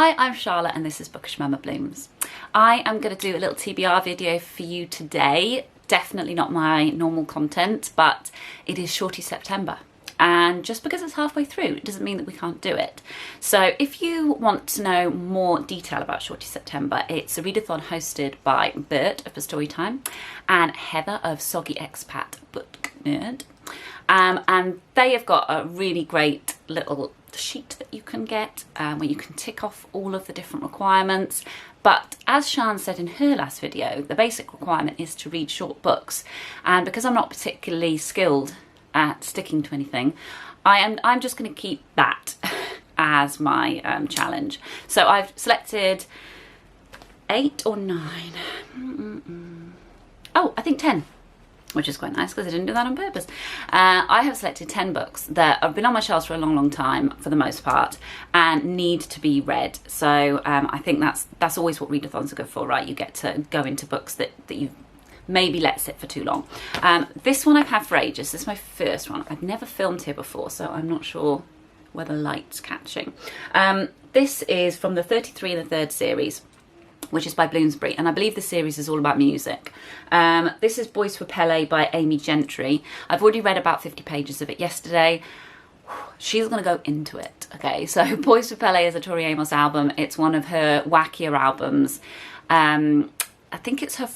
Hi, I'm Charlotte and this is Bookish Mama Blooms. I am going to do a little TBR video for you today. Definitely not my normal content, but it is Shorty September. And just because it's halfway through, it doesn't mean that we can't do it. So if you want to know more detail about Shorty September, it's a readathon hosted by Bert of The Storytime and Heather of Soggy Expat Book Nerd. And they have got a really great little sheet that you can get where you can tick off all of the different requirements. But as Sian said in her last video, the basic requirement is to read short books. And because I'm not particularly skilled at sticking to anything, I'm just going to keep that as my challenge. So I've selected 8 or 9. Oh, I think 10. Which is quite nice because I didn't do that on purpose. I have selected 10 books that have been on my shelves for a long time, for the most part, and need to be read. So I think that's always what readathons are good for, right? You get to go into books that you maybe let sit for too long. This one I've had for ages. This is my first one. I've never filmed here before, so I'm not sure whether light's catching. This is from the 33 and the 3rd series, which is by Bloomsbury, and I believe the series is all about music. This is Boys for Pele by Amy Gentry. I've already read about 50 pages of it yesterday. She's going to go into it, okay? So Boys for Pele is a Tori Amos album. It's one of her wackier albums. I think it's her,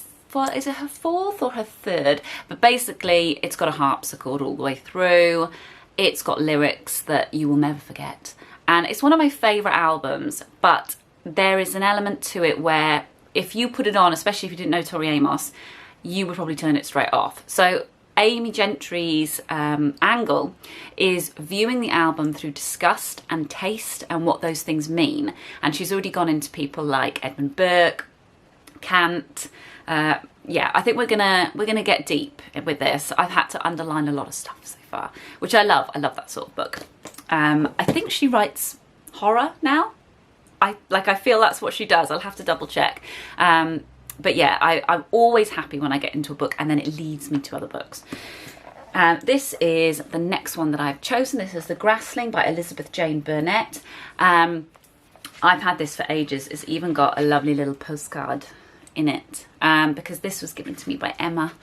is it her 4th or her 3rd? But basically, it's got a harpsichord all the way through. It's got lyrics that you will never forget. And it's one of my favourite albums, but there is an element to it where if you put it on, especially if you didn't know Tori Amos, you would probably turn it straight off. So Amy Gentry's angle is viewing the album through disgust and taste and what those things mean. And she's already gone into people like Edmund Burke, Kant. Yeah, I think we're gonna get deep with this. I've had to underline a lot of stuff so far, which I love. I love that sort of book. I think she writes horror now. I feel that's what she does. I'll have to double check. But yeah, I'm always happy when I get into a book and then it leads me to other books. This is the next one that I've chosen. This is The Grassling by Elizabeth Jane Burnett. I've had this for ages. It's even got a lovely little postcard in it because this was given to me by Emma,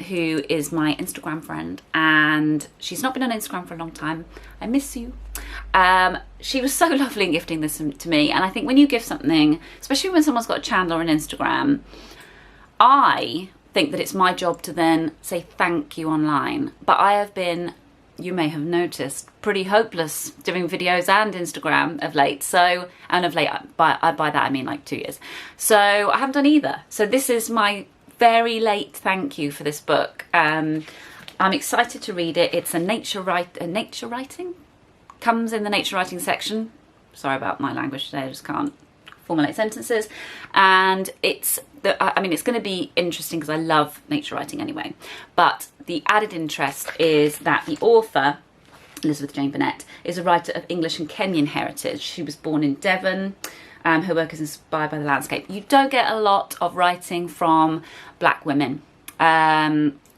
who is my Instagram friend, and she's not been on Instagram for a long time. I miss you. She was so lovely in gifting this to me, and I think when you give something, especially when someone's got a channel or an Instagram, I think that it's my job to then say thank you online. But I have been, you may have noticed, pretty hopeless doing videos and Instagram of late. So, and of late, by that I mean like 2 years. So I haven't done either. So this is my very late thank you for this book. I'm excited to read it. It's a nature writing. Comes in the nature writing section. Sorry about my language today, I just can't formulate sentences. And it's going to be interesting because I love nature writing anyway. But the added interest is that the author, Elizabeth Jane Burnett, is a writer of English and Kenyan heritage. She was born in Devon. Her work is inspired by the landscape. You don't get a lot of writing from black women.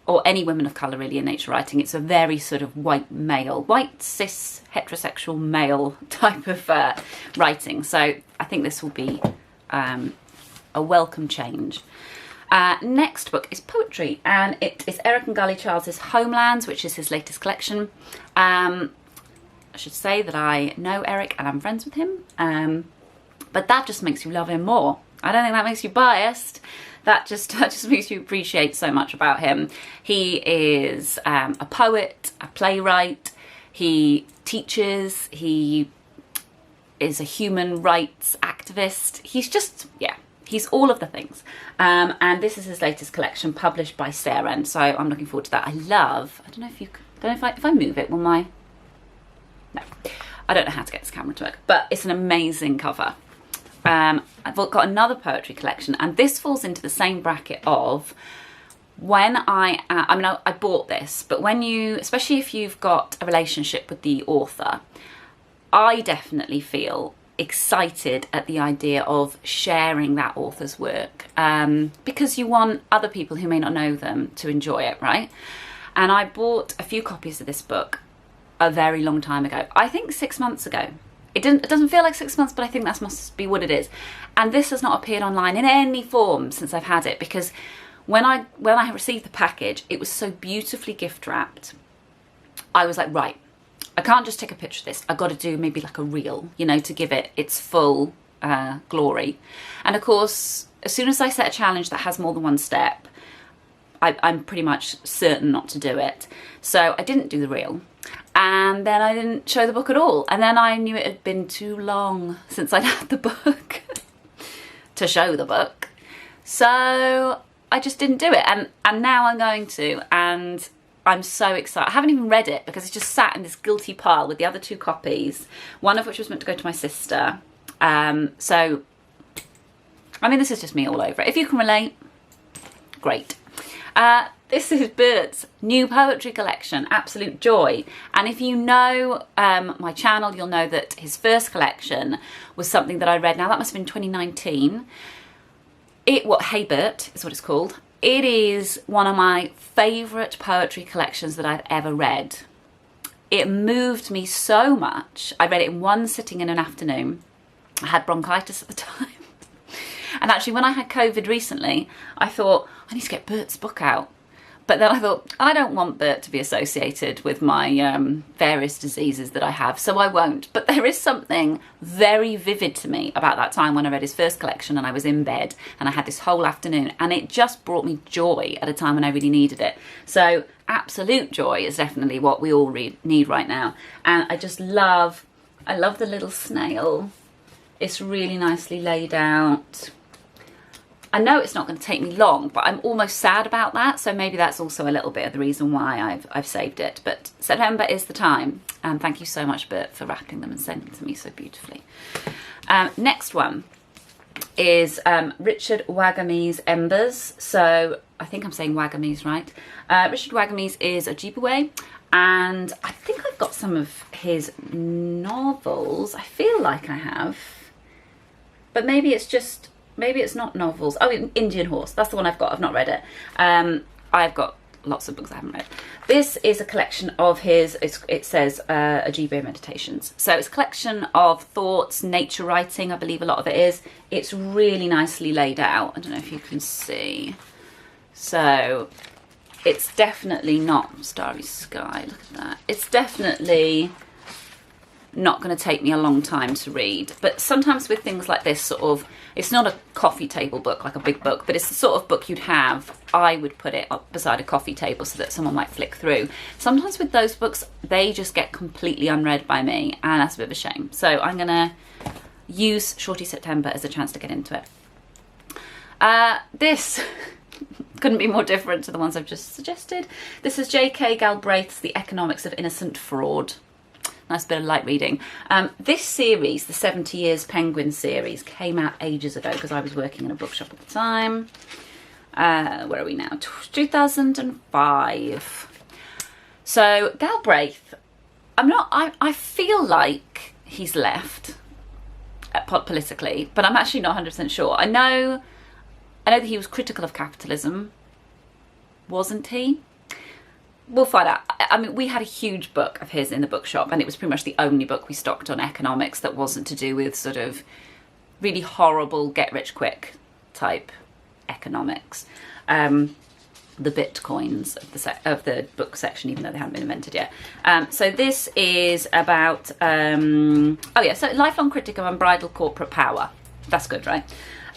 Or any women of colour really in nature writing. It's a very sort of white cis heterosexual male type of writing. So I think this will be a welcome change. Next book is poetry, and it is Eric Ngali Charles's Homelands, which is his latest collection. I should say that I know Eric and I'm friends with him, but that just makes you love him more. I don't think that makes you biased. That just makes you appreciate so much about him. He is a poet, a playwright, he teaches, he is a human rights activist. He's just, yeah, he's all of the things. And this is his latest collection published by Sarah, and so I'm looking forward to that. I don't know if I move it, will my, no, I don't know how to get this camera to work, but it's an amazing cover. I've got another poetry collection, and this falls into the same bracket of when I bought this, but when you, especially if you've got a relationship with the author, I definitely feel excited at the idea of sharing that author's work because you want other people who may not know them to enjoy it, right? And I bought a few copies of this book a very long time ago. I think 6 months ago. It doesn't feel like 6 months, but I think that must be what it is. And this has not appeared online in any form since I've had it, because when I received the package, it was so beautifully gift wrapped. I was like, right, I can't just take a picture of this. I've got to do maybe like a reel, you know, to give it its full glory. And of course, as soon as I set a challenge that has more than one step, I'm pretty much certain not to do it. So I didn't do the reel. And then I didn't show the book at all. And then I knew it had been too long since I'd had the book to show the book. So I just didn't do it. And now I'm going to. And I'm so excited. I haven't even read it because it's just sat in this guilty pile with the other 2 copies, one of which was meant to go to my sister. So, I mean, this is just me all over it. If you can relate, great. This is Bert's new poetry collection, Absolute Joy. And if you know my channel, you'll know that his first collection was something that I read. Now, that must have been 2019. Hey Bert is what it's called. It is one of my favourite poetry collections that I've ever read. It moved me so much. I read it in one sitting in an afternoon. I had bronchitis at the time. And actually, when I had COVID recently, I thought, I need to get Bert's book out. But then I thought, I don't want Bert to be associated with my various diseases that I have, so I won't. But there is something very vivid to me about that time when I read his first collection and I was in bed and I had this whole afternoon, and it just brought me joy at a time when I really needed it. So Absolute Joy is definitely what we all need right now. And I just love the little snail. It's really nicely laid out. I know it's not going to take me long, but I'm almost sad about that. So maybe that's also a little bit of the reason why I've saved it. But September is the time. And thank you so much, Bert, for wrapping them and sending them to me so beautifully. Next one is Richard Wagamee's Embers. So I think I'm saying Wagamee's right. Richard Wagamee's is Ojibwe. And I think I've got some of his novels. I feel like I have. But maybe it's not novels. Oh, Indian Horse. That's the one I've got. I've not read it. I've got lots of books I haven't read. This is a collection of his, it says Ojibwe Meditations. So it's a collection of thoughts, nature writing, I believe a lot of it is. It's really nicely laid out. I don't know if you can see. So it's definitely not Starry Sky. Look at that. It's definitely not going to take me a long time to read. But sometimes with things like this, sort of, it's not a coffee table book, like a big book, but it's the sort of book you'd have, I would put it up beside a coffee table so that someone might flick through. Sometimes with those books, they just get completely unread by me, and that's a bit of a shame. So I'm going to use Shorty September as a chance to get into it. This couldn't be more different to the ones I've just suggested. This is J.K. Galbraith's The Economics of Innocent Fraud. Nice bit of light reading. This series, the 70 Years Penguin series, came out ages ago because I was working in a bookshop at the time. Where are we now? 2005. So Galbraith, I feel like he's left politically, but I'm actually not 100% sure. I know that he was critical of capitalism, wasn't he? We'll find out. I mean, we had a huge book of his in the bookshop, and it was pretty much the only book we stocked on economics that wasn't to do with sort of really horrible get-rich-quick type economics. The bitcoins of the book section, even though they haven't been invented yet. So this is about, so lifelong critic of unbridled corporate power. That's good, right?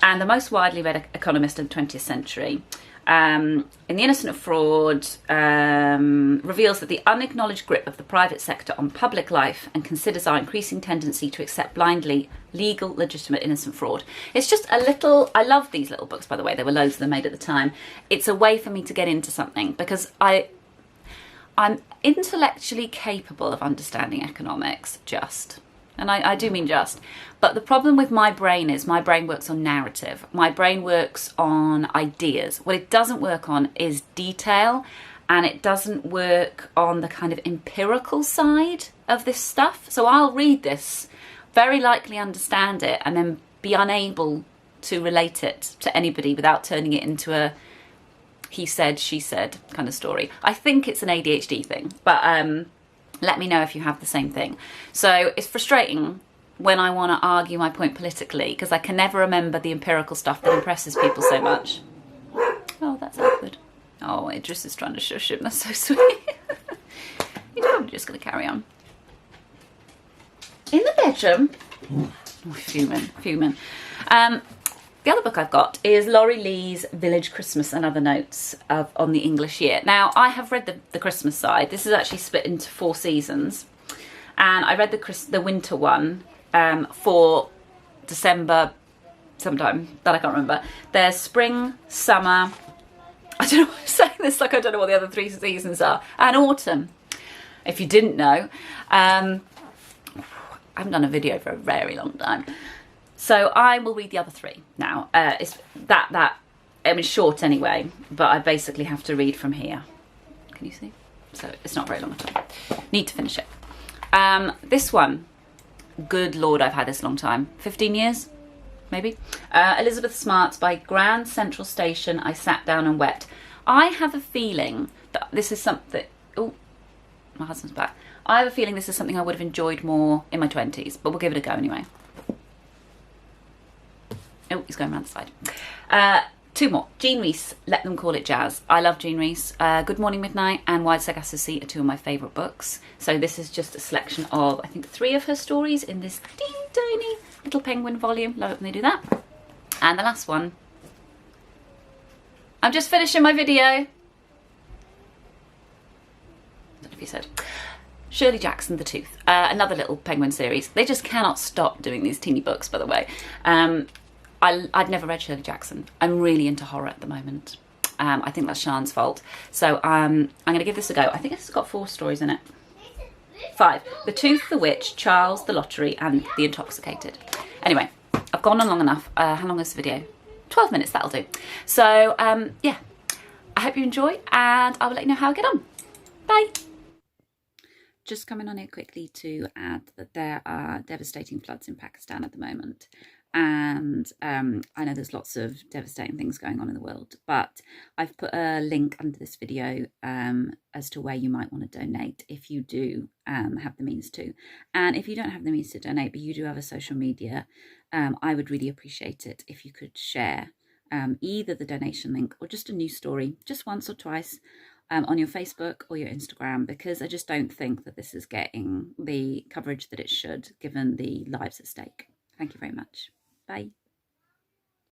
And the most widely read economist in the 20th century. In The Innocent of Fraud, reveals that the unacknowledged grip of the private sector on public life and considers our increasing tendency to accept blindly legal, legitimate, innocent fraud. It's just a little, I love these little books, by the way. There were loads of them made at the time. It's a way for me to get into something because I'm intellectually capable of understanding economics, and I do mean just. But the problem with my brain is my brain works on narrative. My brain works on ideas. What it doesn't work on is detail, and it doesn't work on the kind of empirical side of this stuff. So I'll read this, very likely understand it, and then be unable to relate it to anybody without turning it into a he said, she said kind of story. I think it's an ADHD thing, but let me know if you have the same thing. So it's frustrating when I want to argue my point politically, because I can never remember the empirical stuff that impresses people so much. Oh, that's awkward. Oh, Idris is trying to shush him. That's so sweet. You're probably just going to carry on. In the bedroom. Oh, fuming. The other book I've got is Laurie Lee's Village Christmas and Other Notes on the English Year. Now, I have read the Christmas side. This is actually split into 4 seasons. And I read the winter one for December sometime, that I can't remember. There's spring, summer, I don't know why I'm saying this like I don't know what the other 3 seasons are, and autumn. If you didn't know, I haven't done a video for a very long time. So I will read the other 3 now. It's I mean, short anyway, but I basically have to read from here. Can you see? So it's not very long at all. Need to finish it. This one, good Lord, I've had this a long time. 15 years, maybe. Elizabeth Smart's by Grand Central Station, I sat down and wept. I have a feeling that this is something... Oh, my husband's back. I have a feeling this is something I would have enjoyed more in my 20s, but we'll give it a go anyway. Oh, he's going around the side. 2 more. Jean Rhys, Let Them Call It Jazz. I love Jean Rhys. Good Morning Midnight and Wide Sargasso Sea are 2 of my favourite books. So this is just a selection of, I think, 3 of her stories in this teeny tiny little penguin volume. Love it when they do that. And the last one. I'm just finishing my video. I don't know if you said. Shirley Jackson, The Tooth. Another little penguin series. They just cannot stop doing these teeny books, by the way. I'd never read Shirley Jackson. I'm really into horror at the moment. I think that's Sian's fault. So I'm going to give this a go. I think this has got 4 stories in it. 5. The Tooth, The Witch, Charles, The Lottery, and The Intoxicated. Anyway, I've gone on long enough. How long is the video? 12 minutes, that'll do. So, yeah. I hope you enjoy, and I will let you know how I get on. Bye. Just coming on here quickly to add that there are devastating floods in Pakistan at the moment. And I know there's lots of devastating things going on in the world, but I've put a link under this video as to where you might want to donate if you do have the means to. And if you don't have the means to donate, but you do have a social media, I would really appreciate it if you could share either the donation link or just a news story, just once or twice, on your Facebook or your Instagram, because I just don't think that this is getting the coverage that it should, given the lives at stake. Thank you very much. Bye.